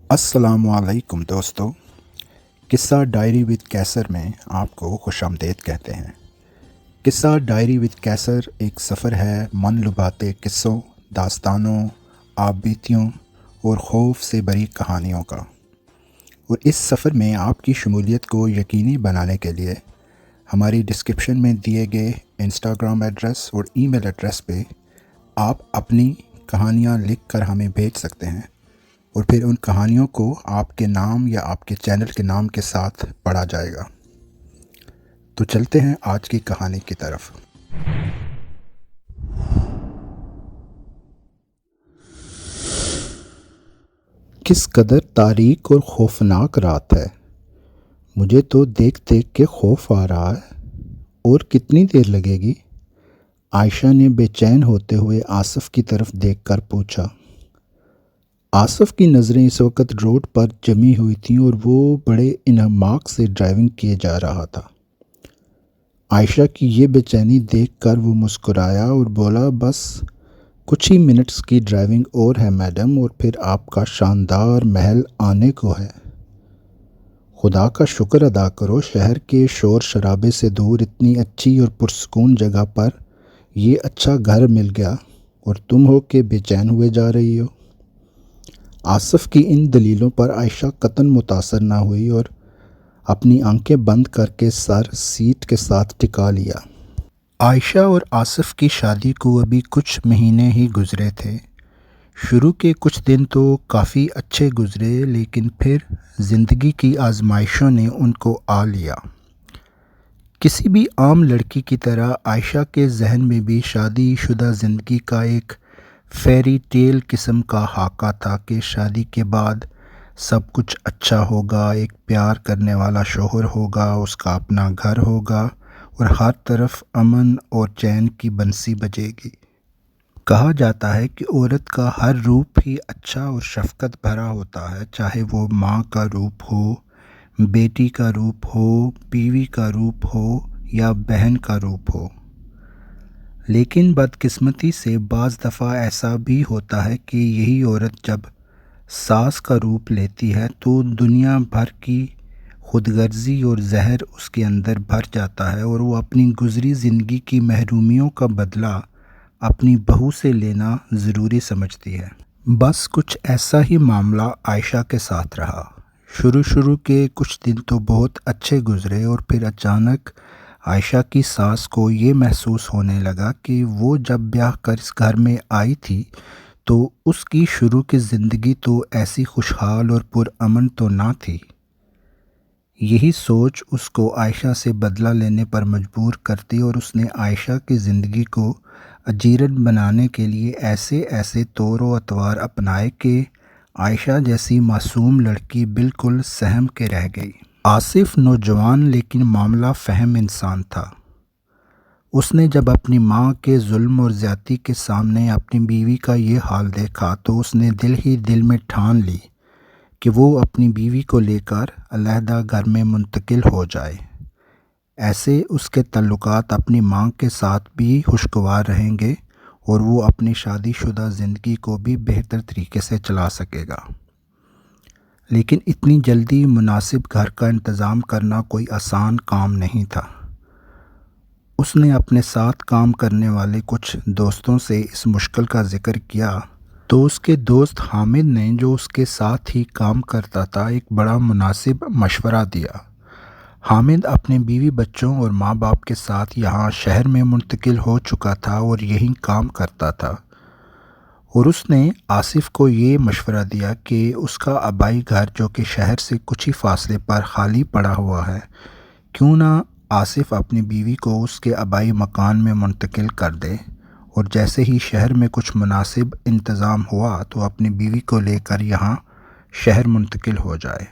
السلام علیکم دوستو، قصہ ڈائری وتھ کیسر میں آپ کو خوش آمدید کہتے ہیں۔ قصہ ڈائری وتھ کیسر ایک سفر ہے من لبھاتے قصوں، داستانوں، آپ بیتیوں اور خوف سے بری کہانیوں کا۔ اور اس سفر میں آپ کی شمولیت کو یقینی بنانے کے لیے ہماری ڈسکرپشن میں دیے گئے انسٹاگرام ایڈریس اور ای میل ایڈریس پہ آپ اپنی کہانیاں لکھ کر ہمیں بھیج سکتے ہیں، اور پھر ان کہانیوں کو آپ کے نام یا آپ کے چینل کے نام کے ساتھ پڑھا جائے گا۔ تو چلتے ہیں آج کی کہانی کی طرف۔ کس قدر تاریک اور خوفناک رات ہے، مجھے تو دیکھ دیکھ کے خوف آ رہا ہے۔ اور کتنی دیر لگے گی؟ عائشہ نے بے چین ہوتے ہوئے آصف کی طرف دیکھ کر پوچھا۔ آصف کی نظریں اس وقت روڈ پر جمی ہوئی تھیں اور وہ بڑے انہماک سے ڈرائیونگ کیے جا رہا تھا۔ عائشہ کی یہ بے چینی دیکھ کر وہ مسکرایا اور بولا، بس کچھ ہی منٹس کی ڈرائیونگ اور ہے میڈم، اور پھر آپ کا شاندار محل آنے کو ہے۔ خدا کا شکر ادا کرو، شہر کے شور شرابے سے دور اتنی اچھی اور پرسکون جگہ پر یہ اچھا گھر مل گیا، اور تم ہو کہ بے چین ہوئے جا رہی ہو۔ آصف کی ان دلیلوں پر عائشہ قطعاً متاثر نہ ہوئی اور اپنی آنکھیں بند کر کے سر سیٹ کے ساتھ ٹکا لیا۔ عائشہ اور آصف کی شادی کو ابھی کچھ مہینے ہی گزرے تھے۔ شروع کے کچھ دن تو کافی اچھے گزرے، لیکن پھر زندگی کی آزمائشوں نے ان کو آ لیا۔ کسی بھی عام لڑکی کی طرح عائشہ کے ذہن میں بھی شادی شدہ زندگی کا ایک فیری ٹیل قسم کا خاکہ تھا کہ شادی کے بعد سب کچھ اچھا ہوگا، ایک پیار کرنے والا شوہر ہوگا، اس کا اپنا گھر ہوگا اور ہر طرف امن اور چین کی بنسی بجے گی۔ کہا جاتا ہے کہ عورت کا ہر روپ ہی اچھا اور شفقت بھرا ہوتا ہے، چاہے وہ ماں کا روپ ہو، بیٹی کا روپ ہو، بیوی کا روپ ہو یا بہن کا روپ ہو۔ لیکن بدقسمتی سے بعض دفعہ ایسا بھی ہوتا ہے کہ یہی عورت جب ساس کا روپ لیتی ہے تو دنیا بھر کی خود غرضی اور زہر اس کے اندر بھر جاتا ہے، اور وہ اپنی گزری زندگی کی محرومیوں کا بدلہ اپنی بہو سے لینا ضروری سمجھتی ہے۔ بس کچھ ایسا ہی معاملہ عائشہ کے ساتھ رہا۔ شروع کے کچھ دن تو بہت اچھے گزرے، اور پھر اچانک عائشہ کی ساس کو یہ محسوس ہونے لگا کہ وہ جب بیاہ کر اس گھر میں آئی تھی تو اس کی شروع کی زندگی تو ایسی خوشحال اور پرامن تو نہ تھی۔ یہی سوچ اس کو عائشہ سے بدلہ لینے پر مجبور کرتی، اور اس نے عائشہ کی زندگی کو اجیرن بنانے کے لیے ایسے طور و اطوار اپنائے کہ عائشہ جیسی معصوم لڑکی بالکل سہم کے رہ گئی۔ آصف نوجوان لیکن معاملہ فہم انسان تھا۔ اس نے جب اپنی ماں کے ظلم اور زیادتی کے سامنے اپنی بیوی کا یہ حال دیکھا تو اس نے دل ہی دل میں ٹھان لی کہ وہ اپنی بیوی کو لے کر علیحدہ گھر میں منتقل ہو جائے۔ ایسے اس کے تعلقات اپنی ماں کے ساتھ بھی خوشگوار رہیں گے، اور وہ اپنی شادی شدہ زندگی کو بھی بہتر طریقے سے چلا سکے گا۔ لیکن اتنی جلدی مناسب گھر کا انتظام کرنا کوئی آسان کام نہیں تھا۔ اس نے اپنے ساتھ کام کرنے والے کچھ دوستوں سے اس مشکل کا ذکر کیا تو اس کے دوست حامد نے، جو اس کے ساتھ ہی کام کرتا تھا، ایک بڑا مناسب مشورہ دیا۔ حامد اپنے بیوی بچوں اور ماں باپ کے ساتھ یہاں شہر میں منتقل ہو چکا تھا اور یہیں کام کرتا تھا، اور اس نے آصف کو یہ مشورہ دیا کہ اس کا آبائی گھر جو کہ شہر سے کچھ ہی فاصلے پر خالی پڑا ہوا ہے، کیوں نہ آصف اپنی بیوی کو اس کے آبائی مکان میں منتقل کر دے، اور جیسے ہی شہر میں کچھ مناسب انتظام ہوا تو اپنی بیوی کو لے کر یہاں شہر منتقل ہو جائے۔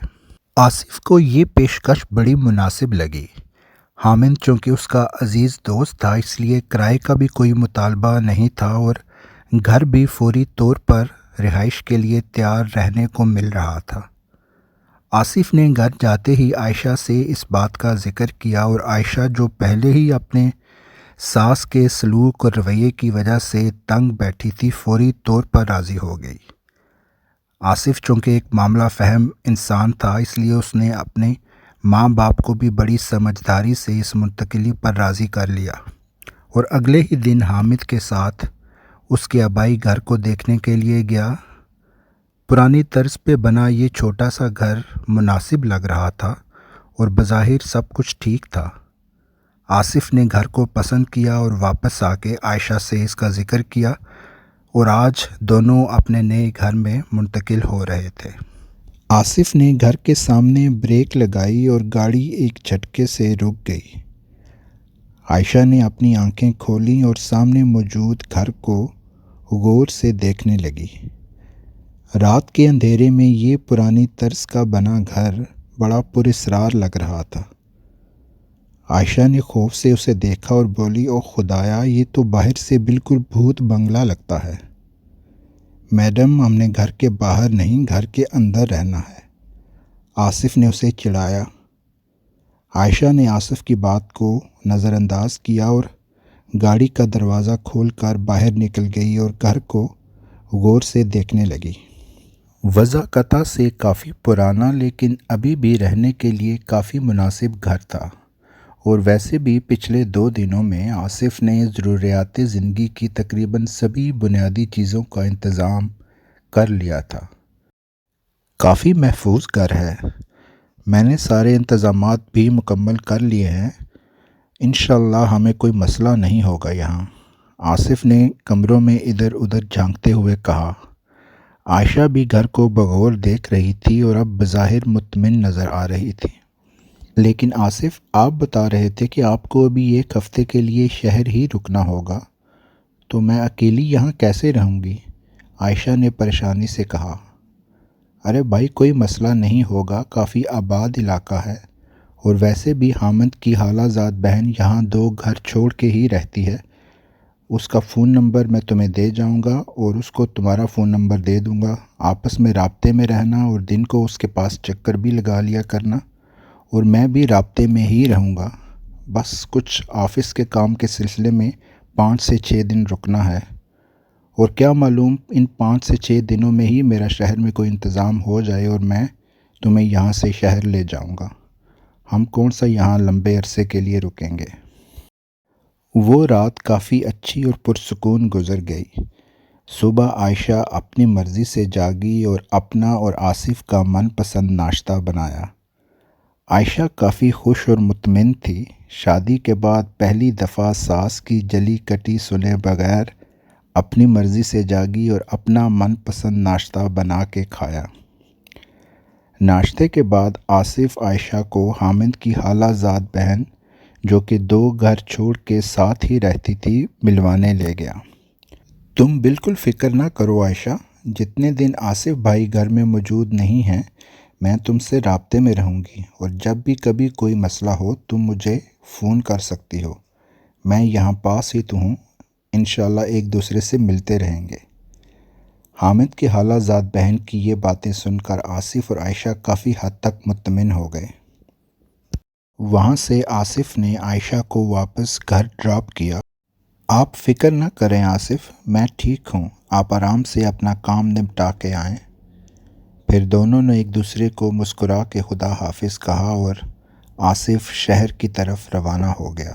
آصف کو یہ پیشکش بڑی مناسب لگی۔ حامد چونکہ اس کا عزیز دوست تھا، اس لیے کرائے کا بھی کوئی مطالبہ نہیں تھا، اور گھر بھی فوری طور پر رہائش کے لیے تیار رہنے کو مل رہا تھا۔ آصف نے گھر جاتے ہی عائشہ سے اس بات کا ذکر کیا، اور عائشہ جو پہلے ہی اپنے ساس کے سلوک اور رویے کی وجہ سے تنگ بیٹھی تھی، فوری طور پر راضی ہو گئی۔ آصف چونکہ ایک معاملہ فہم انسان تھا، اس لیے اس نے اپنے ماں باپ کو بھی بڑی سمجھداری سے اس منتقلی پر راضی کر لیا اور اگلے ہی دن حامد کے ساتھ اس کے آبائی گھر کو دیکھنے کے لیے گیا۔ پرانی طرز پہ بنا یہ چھوٹا سا گھر مناسب لگ رہا تھا اور بظاہر سب کچھ ٹھیک تھا۔ آصف نے گھر کو پسند کیا اور واپس آ کے عائشہ سے اس کا ذکر کیا اور آج دونوں اپنے نئے گھر میں منتقل ہو رہے تھے۔ آصف نے گھر کے سامنے بریک لگائی اور گاڑی ایک جھٹکے سے رک گئی۔ عائشہ نے اپنی آنکھیں کھولیں اور سامنے موجود گھر کو غور سے دیکھنے لگی۔ رات کے اندھیرے میں یہ پرانی طرز کا بنا گھر بڑا پراسرار لگ رہا تھا۔ عائشہ نے خوف سے اسے دیکھا اور بولی، او خدایا، یہ تو باہر سے بالکل بھوت بنگلہ لگتا ہے۔ میڈم، ہم نے گھر کے باہر نہیں، گھر کے اندر رہنا ہے، آصف نے اسے چڑھایا۔ عائشہ نے آصف کی بات کو نظر انداز کیا اور گاڑی کا دروازہ کھول کر باہر نکل گئی اور گھر کو غور سے دیکھنے لگی۔ وضاقتہ سے کافی پرانا لیکن ابھی بھی رہنے کے لیے کافی مناسب گھر تھا، اور ویسے بھی پچھلے 2 دنوں میں آصف نے ضروریات زندگی کی تقریباً سبھی بنیادی چیزوں کا انتظام کر لیا تھا۔ کافی محفوظ گھر ہے، میں نے سارے انتظامات بھی مکمل کر لیے ہیں، انشاءاللہ ہمیں کوئی مسئلہ نہیں ہوگا یہاں، آصف نے کمروں میں ادھر ادھر جھانکتے ہوئے کہا۔ عائشہ بھی گھر کو بغور دیکھ رہی تھی اور اب بظاہر مطمئن نظر آ رہی تھی۔ لیکن آصف، آپ بتا رہے تھے کہ آپ کو ابھی 1 ہفتے کے لیے شہر ہی رکنا ہوگا، تو میں اکیلی یہاں کیسے رہوں گی؟ عائشہ نے پریشانی سے کہا۔ ارے بھائی، کوئی مسئلہ نہیں ہوگا، کافی آباد علاقہ ہے، اور ویسے بھی حامد کی خالہ زاد بہن یہاں 2 گھر چھوڑ کے ہی رہتی ہے، اس کا فون نمبر میں تمہیں دے جاؤں گا اور اس کو تمہارا فون نمبر دے دوں گا، آپس میں رابطے میں رہنا اور دن کو اس کے پاس چکر بھی لگا لیا کرنا، اور میں بھی رابطے میں ہی رہوں گا، بس کچھ آفس کے کام کے سلسلے میں 5 سے 6 دن رکنا ہے، اور کیا معلوم ان 5 سے 6 دنوں میں ہی میرا شہر میں کوئی انتظام ہو جائے اور میں تمہیں یہاں سے شہر لے جاؤں گا، ہم کون سا یہاں لمبے عرصے کے لیے رکیں گے۔ وہ رات کافی اچھی اور پرسکون گزر گئی۔ صبح عائشہ اپنی مرضی سے جاگی اور اپنا اور آصف کا من پسند ناشتہ بنایا۔ عائشہ کافی خوش اور مطمئن تھی، شادی کے بعد پہلی دفعہ ساس کی جلی کٹی سنے بغیر اپنی مرضی سے جاگی اور اپنا من پسند ناشتہ بنا کے کھایا۔ ناشتے کے بعد آصف عائشہ کو حامد کی خالہ زاد بہن، جو کہ 2 گھر چھوڑ کے ساتھ ہی رہتی تھی، ملوانے لے گیا۔ تم بالکل فکر نہ کرو عائشہ، جتنے دن آصف بھائی گھر میں موجود نہیں ہیں میں تم سے رابطے میں رہوں گی، اور جب بھی کبھی کوئی مسئلہ ہو تم مجھے فون کر سکتی ہو، میں یہاں پاس ہی تو ہوں، انشاءاللہ ایک دوسرے سے ملتے رہیں گے۔ حامد کی خالہ زاد بہن کی یہ باتیں سن کر آصف اور عائشہ کافی حد تک مطمئن ہو گئے۔ وہاں سے آصف نے عائشہ کو واپس گھر ڈراپ کیا۔ آپ فکر نہ کریں آصف، میں ٹھیک ہوں، آپ آرام سے اپنا کام نپٹا کے آئیں۔ پھر دونوں نے ایک دوسرے کو مسکرا کے خدا حافظ کہا اور آصف شہر کی طرف روانہ ہو گیا۔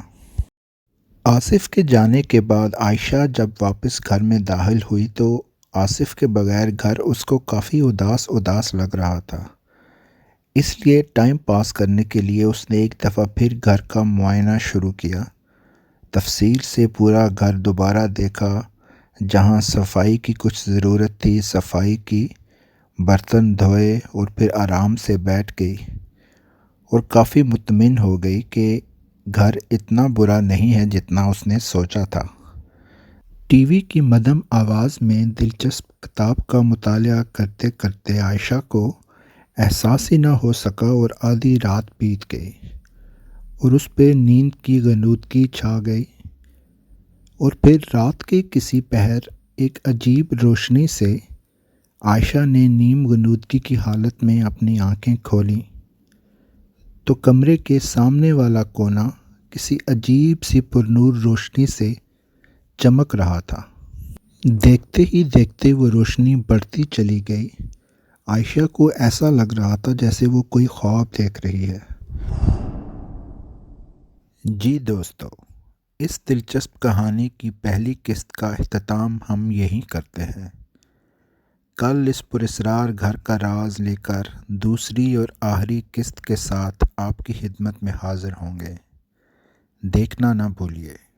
آصف کے جانے کے بعد عائشہ جب واپس گھر میں داخل ہوئی تو آصف کے بغیر گھر اس کو کافی اداس لگ رہا تھا، اس لیے ٹائم پاس کرنے کے لیے اس نے ایک دفعہ پھر گھر کا معائنہ شروع کیا، تفصیل سے پورا گھر دوبارہ دیکھا، جہاں صفائی کی کچھ ضرورت تھی صفائی کی، برتن دھوئے اور پھر آرام سے بیٹھ گئی اور کافی مطمئن ہو گئی کہ گھر اتنا برا نہیں ہے جتنا اس نے سوچا تھا۔ ٹی وی کی مدھم آواز میں دلچسپ کتاب کا مطالعہ کرتے کرتے عائشہ کو احساس ہی نہ ہو سکا اور آدھی رات بیت گئی اور اس پہ نیند کی غنودگی چھا گئی، اور پھر رات کے کسی پہر ایک عجیب روشنی سے عائشہ نے نیم غنودگی کی حالت میں اپنی آنکھیں کھولیں تو کمرے کے سامنے والا کونا کسی عجیب سی پرنور روشنی سے چمک رہا تھا۔ دیکھتے ہی دیکھتے وہ روشنی بڑھتی چلی گئی عائشہ کو ایسا لگ رہا تھا جیسے وہ کوئی خواب دیکھ رہی ہے۔ جی دوستو، اس دلچسپ کہانی کی پہلی قسط کا اختتام ہم یہیں کرتے ہیں۔ کل اس پراسرار گھر کا راز لے کر دوسری اور آخری قسط کے ساتھ آپ کی خدمت میں حاضر ہوں گے۔ دیکھنا نہ بھولیے۔